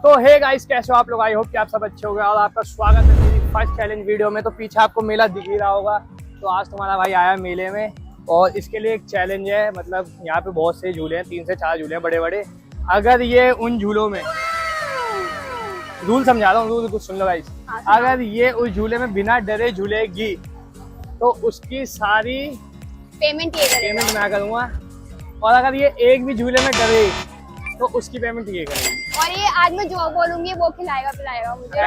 तो hey guys, कैसे हो आप लोग? आई होप कि आप सब अच्छे हो गए और आपका स्वागत है मेरी फर्स्ट चैलेंज वीडियो में। तो पीछे आपको मेला दिख ही रहा होगा। तो आज तुम्हारा भाई आया मेले में और इसके लिए एक चैलेंज है। मतलब यहाँ पे बहुत से झूले हैं, 3 से 4 झूले हैं बड़े बड़े। अगर ये उन झूलों में, रूल समझा रहा हूँ, रूल कुछ सुन लो गाइस। अगर ये उस झूले में बिना डरे झूलेगी तो उसकी सारी पेमेंट मैं करूँगा। और अगर ये एक भी झूले में डरे तो उसकी पेमेंट ये करेगी। और ये आज मैं जो बोलूंगी वो खिलाएगा पिलाएगा मुझे।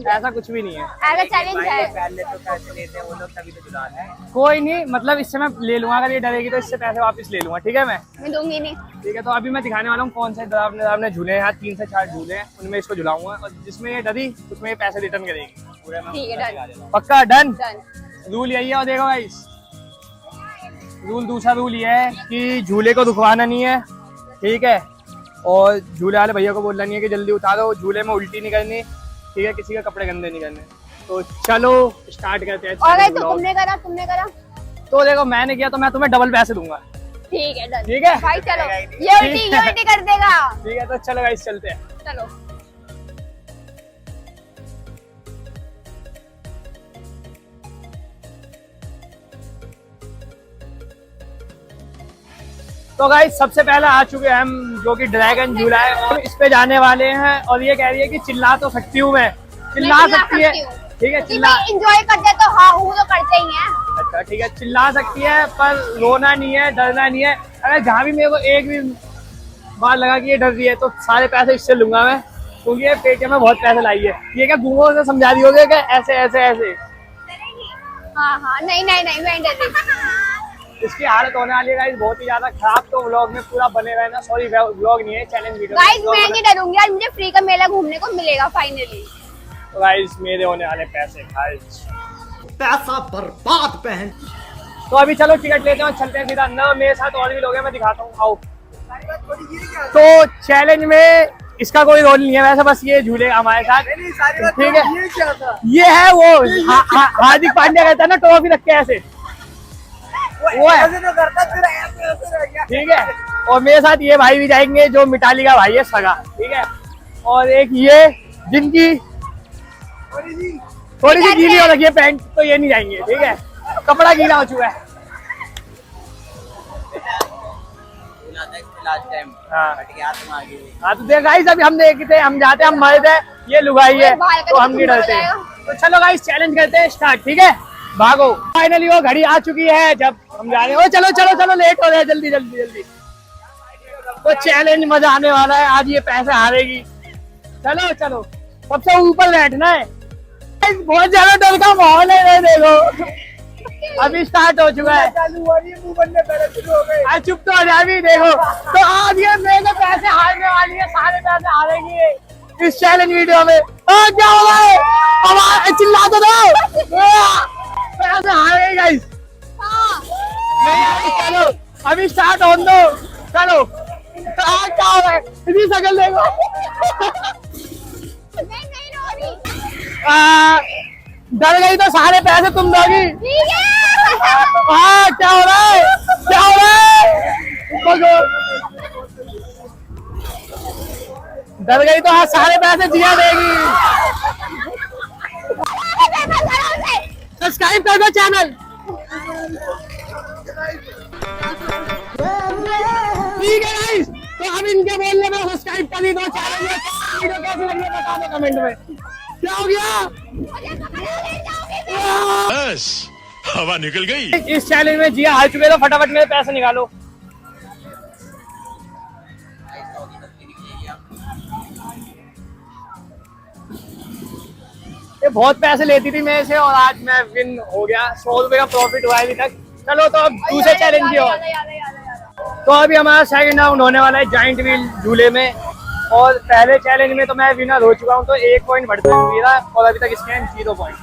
ऐसा कुछ भी नहीं है। ऐसा चैलेंज है। पहले तो पैसे लेते हैं वो लोग, तभी तो चुराते हैं। कोई नहीं, मतलब इससे मैं ले लूंगा। अगर ये डरेगी तो इससे पैसे वापस ले लूंगा, ठीक है? मैं दूंगी नहीं। ठीक है, तो अभी मैं दिखाने वाला हूँ कौन से डरावने झूले हैं। यहाँ 3 से 4 झूले हैं, उनमें इसको झुलाऊंगा और जिसमें ये डरी उसमें ये पैसे रिटर्न करेगी। ठीक है, डन। पक्का डन। डन। रूल यही है। और देखो गाइस, दूसरा रूल ये है कि झूले को रुकवाना नहीं है, ठीक है? और झूले वाले भैया को बोलना नहीं है कि जल्दी उतारो, झूले में उल्टी नहीं करनी, ठीक है? किसी के कपड़े गंदे नहीं करने। तो चलो स्टार्ट करते हैं। और तुमने करा तो देखो, मैंने किया तो मैं तुम्हें डबल पैसे दूंगा। ठीक है, डन। ठीक है भाई चलो, ये उल्टी कर देगा। ठीक है, तो चलो गाइस चलते हैं। चलो। तो गाइस सबसे पहले आ चुके हैं हम, जो कि ड्रैगन झूला है, और इस पे जाने वाले हैं। और ये कह रही है कि चिल्ला तो सकती हूँ, मैं चिल्ला सकती है, ठीक है? चिल्ला एंजॉय करते तो हाँ वो तो करते ही हैं। अच्छा ठीक है, चिल्ला सकती है पर रोना नहीं है, डरना नहीं है। अगर जहाँ भी मेरे को एक भी बार लगा कि ये डर रही है तो सारे पैसे इससे लूंगा मैं, क्योंकि ये पेटीएम में बहुत पैसे लाई है। ये क्या गूंगों से समझा दी होगी क्या ऐसे ऐसे ऐसे? हाँ नहीं मैं डर रही। इसकी हालत होने वाली है गाइस बहुत ही ज्यादा खराब। तो व्लॉग में पूरा बने रहना। सॉरी, व्लॉग नहीं है, चैलेंज वीडियो। गाइस मैं नहीं डरूंगी, आज मुझे फ्री का मेला घूमने को मिलेगा फाइनली। तो गाइस मेरे होने वाले पैसे पैसा बर्बाद पहन। तो अभी चलो टिकट लेते हैं और चलते हैं सीधा अंदर। मेरे साथ और भी लोग हैं, मैं दिखाता हूँ, आओ। तो चैलेंज में इसका कोई रोल नहीं है वैसे, बस ये झूले हमारे साथ, ठीक है? ये है वो हार्दिक पांड्या कहता है ना, ट्रॉफी रख के ऐसे, वो है, ठीक है? और मेरे साथ ये भाई भी जाएंगे जो मिताली का भाई है सगा, ठीक है? और एक ये जिनकी थोड़ी सी गीली हो रखी है पैंट, तो ये नहीं जाएंगे, ठीक है? कपड़ा गीला हो चुका है। हाँ तो देख गाइस, अभी हम देखते हैं, हम जाते हैं, हम मर्द है, ये लुगाई है, तो हम नहीं डरते। तो चलो गाइस चैलेंज करते हैं स्टार्ट, ठीक है? भागो। फाइनली वो घड़ी आ चुकी है जब हम जा रहे हैं। चलो चलो चलो, लेट हो रहे हैं, जल्दी जल्दी जल्दी। तो चैलेंज मजा आने वाला है, आज ये पैसे हारेगी। चलो चलो, सबसे ऊपर बैठना है। बहुत ज्यादा डर का माहौल है, देखो अभी स्टार्ट हो चुका है। चुप तो हो जाए, देखो। तो आज ये मेरे पैसे हारने वाली है, सारे पैसे हारेगी इस चैलेंज वीडियो में। क्या हो रहा है? आवाज चिल्ला तो दो, पैसे हारेगी गाइस। चलो अभी स्टार्ट हो दो, चलो। क्या हो रहा है? इतनी शकल देखो। डर गई तो सारे पैसे तुम दोगी। क्या हो रहा है? क्या हो रहा है? डर गई तो हाँ, सारे पैसे जिया देगी। सब्सक्राइब कर दो चैनल, ठीक है गाइस? तो हम इनके बोलने में सब्सक्राइब कर दी दो चैनल में। वीडियो कैसी लगी बता दो कमेंट में। क्या हो गया? बस हवा निकल गई। इस चैलेंज में जिया हार चुके, तो फटाफट मेरे पैसे निकालो। ये बहुत पैसे लेती थी मेरे से और आज मैं विन हो गया। 100 रुपए का प्रॉफिट हुआ है अभी तक। चलो तो अब दूसरे चैलेंज की ओर। तो अभी हमारा सेकंड राउंड होने वाला है जाइंट व्हील झूले में। और पहले चैलेंज में तो मैं विनर हो चुका हूँ, तो 1 पॉइंट बढ़ता है और अभी तक इसके 0 पॉइंट।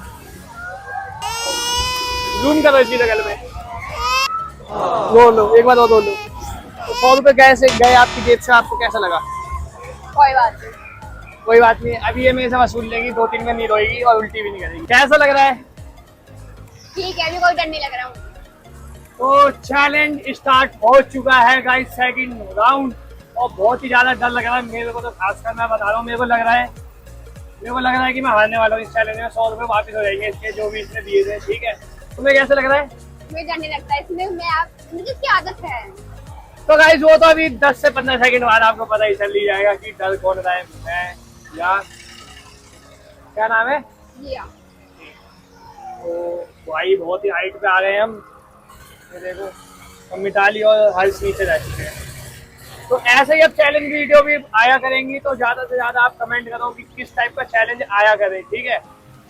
जूम करो इसकी जगह में, लो एक बार और लो। तो 100 रुपए गए आपकी जेब से, आपको कैसा लगा? कोई बात नहीं, अभी ये मेरे से वसूल लेगी, 2-3 में नहीं रोएगी और उल्टी भी नहीं करेगी। कैसा लग रहा है? ठीक है, अभी कोई डर नहीं लग रहा। तो चैलेंज स्टार्ट हो चुका है गाइस, सेकंड राउंड। और बहुत ही ज्यादा डर लग रहा है मेरे को, तो खासकर मैं बता रहा हूँ, मेरे को लग रहा है कि मैं हारने वाला हूँ इस चैलेंज में। 100 रुपये वापस हो जाएंगे इसके जो भी इसने दिए थे, ठीक है। तुम्हें कैसे लग रहा है? मुझे डर नहीं लगता इसमें, मुझे इसकी आदत है। तो गाइस वो तो अभी 10 से 15 सेकंड बाद आपको पता ही चल ही जाएगा कि डर कौन रहा है, मैं या क्या नाम है। तो भाई बहुत ही हाइट पे आ गए हम, ये देखो हम मिताली और हर्ष नीचे जा चुके हैं। तो ऐसे ही अब चैलेंज वीडियो भी आया करेंगी, तो ज्यादा से ज्यादा आप कमेंट करो कि किस टाइप का चैलेंज आया करें, ठीक है।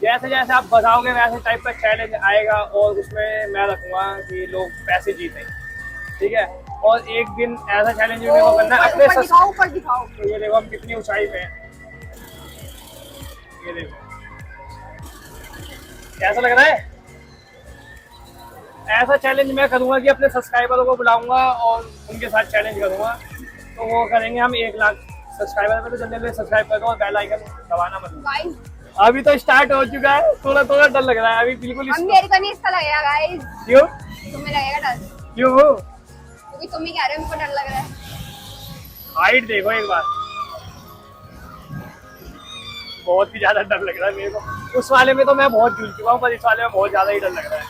जैसे जैसे आप बताओगे वैसे टाइप का चैलेंज आएगा, और उसमें मैं रखूंगा कि लोग पैसे जीतें, ठीक है। और एक दिन ऐसा चैलेंज भी को करना है अपने ऊपर दिखाओ। तो ये देखो हम कितनी ऊंचाई पे हैं, ये देखो कैसा लग रहा है। ऐसा चैलेंज मैं करूंगा कि अपने सब्सक्राइबरों को बुलाऊंगा और उनके साथ चैलेंज करूंगा। तो वो करेंगे हम 1 लाख सब्सक्राइबर पे, तो जल्दी जल्दी सब्सक्राइब करो और बेल आइकन दबाना मत भूलना। अभी तो स्टार्ट हो चुका है, थोड़ा थोड़ा डर लग रहा है अभी, बिल्कुल मेरे को नहीं इसका लगेगा गाइस। क्यों? तुम्हें लगेगा डर? क्यों? क्योंकि तुम ही कह रहे हो मुझको डर लग रहा है। हाइट देखो एक बार, बहुत ही ज्यादा डर लग रहा है मेरे को। उस वाले में तो मैं बहुत झूल चुका हूँ, पर इस वाले में बहुत ज्यादा ही डर लग रहा है।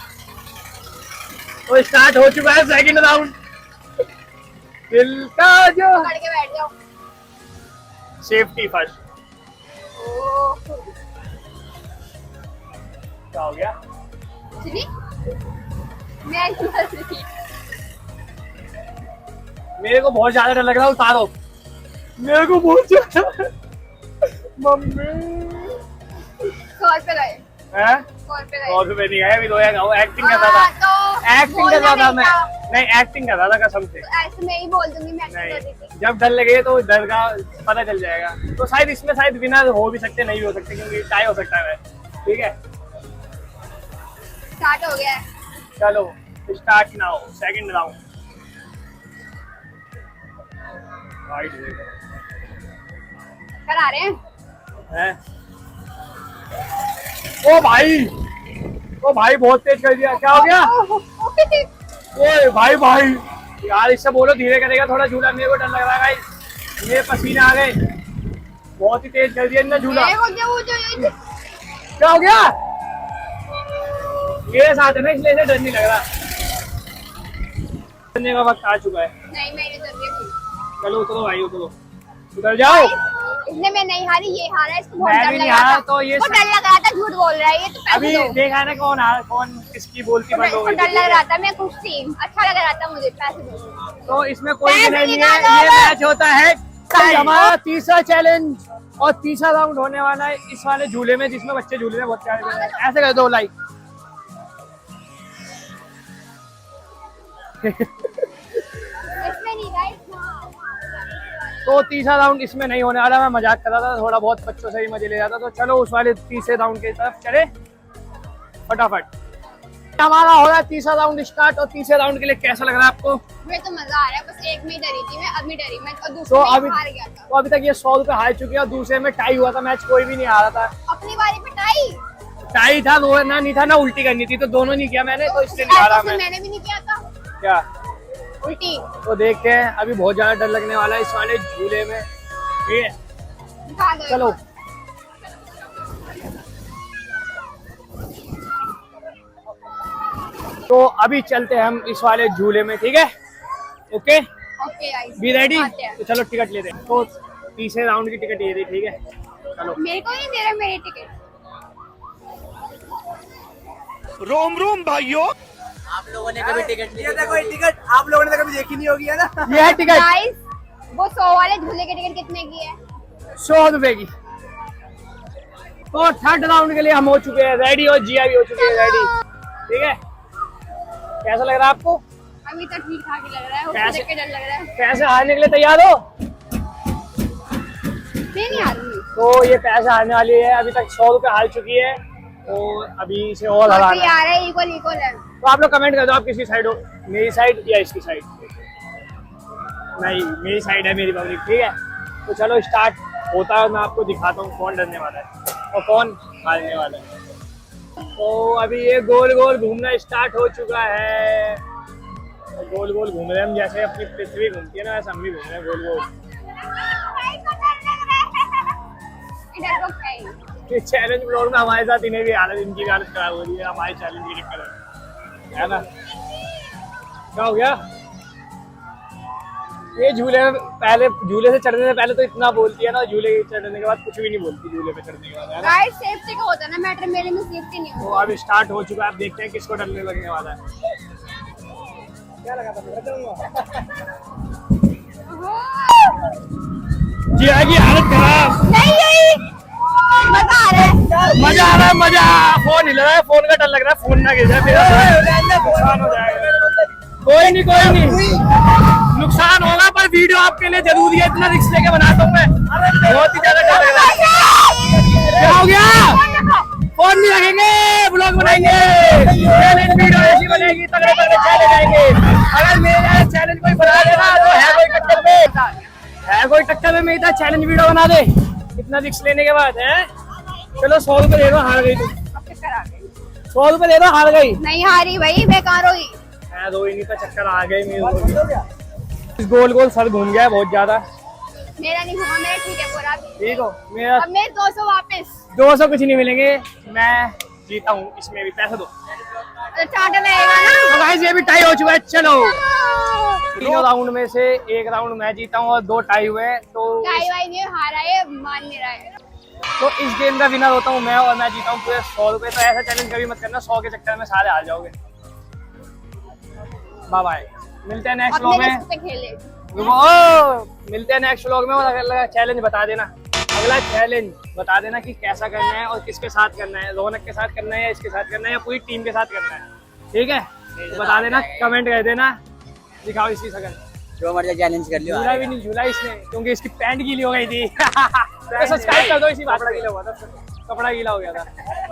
तो स्टार्ट हो चुका है सेकंड राउंड, दिल का जो पकड़ के बैठ जाओ। Safety first. क्या हो गया? सुनी? मैं मेरे को बहुत ज्यादा डर लग रहा है, उतारो मेरे को बहुत ज्यादा। मम्मी 100 रुपए गए। हैं? 100 रुपए गए। 100 रुपए नहीं है, अभी रोया एक्टिंग कर रहा था, एक्टिंग कर रहा था मैं, नहीं एक्टिंग कर रहा था कसम से। ऐसे मैं ही बोल दूंगी, मैं एक्टिंग कर नहीं, रही थी। जब डर लगे तो डर का पता चल जाएगा। तो शायद इसमें शायद विनर हो भी सकते, नहीं भी हो सकते, क्योंकि टाई हो सकता है, ठीक है। स्टार्ट हो गया है। चलो स्टार्ट नाउ सेकंड राउंड। करा रहे हैं। ओ भाई बहुत तेज कर दिया, क्या हो गया? ओए भाई यार इससे बोलो धीरे करेगा थोड़ा झूला, मेरे को डर लग रहा है भाई, मेरे पसीने आ गए, बहुत ही तेज कर दिया इनने झूला। क्या हो गया? मेरे साथ है ना, इसलिए इसे डर नहीं लग रहा। डरने का वक्त आ चुका है। नहीं मेरी जरूरत चलो उतरो भाई, उतरो, उतर जाओ। इसने मैं नहीं हारी, ये हारा है, इसको बहुत मैं डर भी लग नहीं रहा हारा, था। तो ये इसको डर लग रहा था, झूठ बोल रहा है ये, तो पैसे अभी दो। देखा है ना कौन हारा, कौन किसकी बोलती बंद हो इसको गई। डर लग रहा था, मैं खुश थी, अच्छा लग रहा था मुझे, पैसे दो। तो इसमें कोई पैसे नहीं है, निकालो। ये मैच होता है हमारा तीसरा चैलेंज, और तीसरा राउंड होने वाला है इस वाले झूले में, जिसमें बच्चे झूले में बहुत प्यारे। ऐसे कर दो लाइक। इसमें नहीं गाइस। तो तीसरा राउंड इसमें नहीं होने वाला, मैं मजाक कर रहा था, थोड़ा बहुत बच्चों से ही मजे ले जाता। तो चलो उस वाले तीसरे राउंड की तरफ चले फटाफट। हमारा हो रहा है तीसरा राउंड स्टार्ट, और तीसरे राउंड के लिए कैसा लग रहा है आपको? मुझे तो मजा आ रहा है, बस एक में ही डरी थी मैं, अब नहीं डरी मैं, और दूसरे तो में अभी हार गया था। तो अभी तक ये 100 रुपए हार चुकी है, और दूसरे में टाई हुआ था मैच, कोई भी नहीं हारा था। अपनी बारी पे टाई टाई था, रोना नहीं था ना, उल्टी करनी थी, तो दोनों नहीं किया मैंने, तो इसलिए नहीं हारा मैं। मैंने भी नहीं किया था क्या? उल्टी। तो देखते हैं, अभी बहुत ज्यादा डर लगने वाला है इस वाले झूले में, ठीक है। दिखा दो। चलो तो अभी चलते हैं हम इस वाले झूले में, ठीक है। Okay okay guys, be ready. आते हैं। तो चलो टिकट लेते हैं। तो तीसरे राउंड की टिकट ये थी, ठीक है। चलो मेरे को नहीं दे रहा मेरी टिकट। रोम रोम भाइयों, आप लोगों ने कभी टिकट लिया था? कोई टिकट आप लोगों ने तो कभी देखी नहीं होगी, है ना? ये है टिकट, गाइस वो 100 वाले झूले की टिकट कितने की है? 100 रुपए की। तो थर्ड राउंड के लिए हम हो चुके हैं रेडी, और जिया भी हो चुकी है रेडी, ठीक है। कैसा लग रहा है आपको? अभी तो ठीक ठाक ही लग रहा है, उसको कैसे? देख के डर लग रहा है। पैसे हारने के लिए तैयार हो? मैं नहीं हारूंगी। तो ये पैसे हारने वाली है, अभी तक 100 रुपए हार चुकी है, तो अभी इसे और हराना है। आ रहा है, इक्वल इक्वल है। तो आप लोग कमेंट कर दो, आप किसी साइड हो, मेरी साइड या इसकी साइड? नहीं मेरी साइड है, मेरी पब्लिक, ठीक है। तो चलो स्टार्ट होता है, मैं आपको दिखाता हूँ कौन डरने वाला है और कौन हारने वाला है। तो अभी ये गोल गोल घूमना स्टार्ट हो चुका है, गोल गोल घूम रहे हैं हम, जैसे अपनी पृथ्वी घूमती है ना, वैसे हम भी घूम रहे हैं गोल गोल। क्या ही। ये चैलेंज ब्लॉग में हमारे साथ इन्हें भी हालत, इनकी भी हालत खराब हो रही है हमारे चैलेंज के चक्कर में, है ना? क्या हो गया? ये झूले में पहले, झूले से चढ़ने से पहले तो इतना बोलती है ना, झूले चढ़ने के बाद कुछ भी नहीं बोलती, झूले पे चढ़ने के बाद, है ना? गाइस सेफ्टी का होता है ना मैटर, मेले में सेफ्टी नहीं तो होती। अब स्टार्ट हो चुका है, अब देखते हैं किसको डरने लगने वाला है। क्या लगा था जी आएगी हालत खराब। नहीं मजा आ रहा है। मजा आ रहा है, मजा। फोन हिल रहा है, फोन का डर लग रहा है, फोन ना गिर जाए, मेरा नुकसान हो जाएगा। कोई नहीं, कोई नहीं, नुकसान होगा पर वीडियो आपके लिए जरूरी है, इतना रिस्क लेके बनाता हूँ मैं, बहुत ही ज्यादा डर लग रहा है। क्या हो गया? फोन नहीं रखेंगे, ब्लॉग बनाएंगे, चैलेंज वीडियो ऐसी बनेगी, तगड़े तगड़े चैलेंज आएंगे। अगर मेरे चैलेंज कोई बना देना तो है कोई टक्कर में, है कोई टक्कर में मेरी चैलेंज वीडियो बना दे, इतना रिस्क लेने के बाद है। चलो 100 रुपए दे दो, हार गई तुम। 100 रुपए दे दो, हार गई। नहीं हारी भाई, बेकार होगी। मैं रोई नहीं, तो चक्कर आ गए मेरे। गोल गोल सर घूम गया है बहुत ज्यादा। मेरा नहीं घुमा, मेरा ठीक है पूरा। ठीक हो? मेरा अब मेरे 200 वापस। 200 कुछ नहीं मिलेंगे, मैं जीता हूँ इसमें भी, पैसे दो। तो चाटा लगेगा ना। तो गाइस ये भी टाई हो चुका है। चलो 3 राउंड में से 1 राउंड मैं जीता हूँ और 2 टाई हुए, तो टाई वाई नहीं हारा है, मान नहीं रहा है। तो इस गेम का विनर होता हूँ मैं, और मैं जीता हूँ पूरे 100 रुपए। तो ऐसा चैलेंज कभी मत करना, 100 के चक्कर में सारे हार जाओगे। बाय बाय, मिलते हैं नेक्स्ट व्लॉग में। खेले मिलते हैं नेक्स्ट व्लॉग में, और अगला चैलेंज बता देना, अगला चैलेंज बता देना कि कैसा करना है और किसके साथ करना है, रौनक के साथ करना है या इसके साथ करना है या पूरी टीम के साथ करना है, ठीक है? बता देना, कमेंट कर देना। दिखाओ इसकी शकल, जो मर्जी चैलेंज कर लियो। झूला भी नहीं झूला इसने, क्योंकि इसकी पैंट गीली हो गई थी। सब्सक्राइब कर दो, इसी बात का गीला हुआ था, कपड़ा गीला हो गया था।